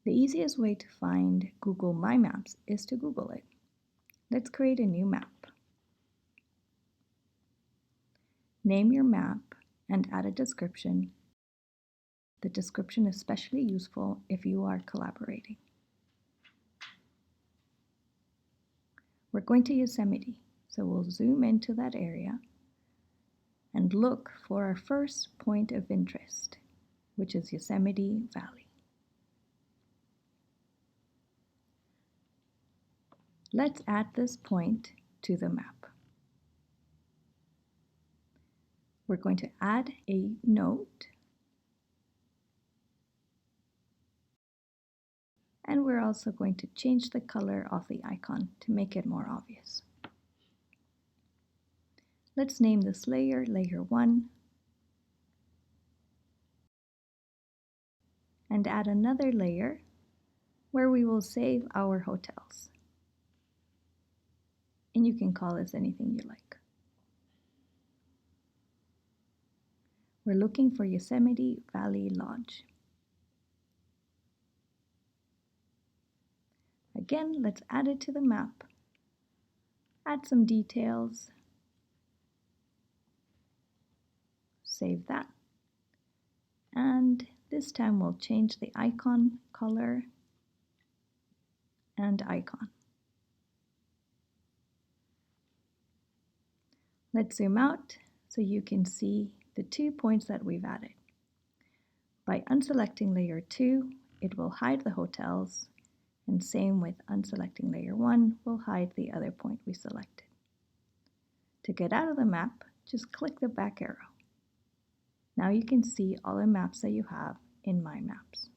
The easiest way to find Google My Maps is to Google it. Let's create a new map. Name your map and add a description. The description is especially useful if you are collaborating. We're going to Yosemite, so we'll zoom into that area and look for our first point of interest, which is Yosemite Valley. Let's add this point to the map. We're going to add a note, and we're also going to change the color of the icon to make it more obvious. Let's name this layer Layer 1 and add another layer where we will save our hotels. And you can call this anything you like. We're looking for Yosemite Valley Lodge. Again, let's add it to the map. Add some details. Save that. And this time we'll change the icon color and icon. Let's zoom out so you can see the 2 points that we've added. By unselecting layer 2, it will hide the hotels, and same with unselecting layer 1 will hide the other point we selected. To get out of the map, just click the back arrow. Now you can see all the maps that you have in My Maps.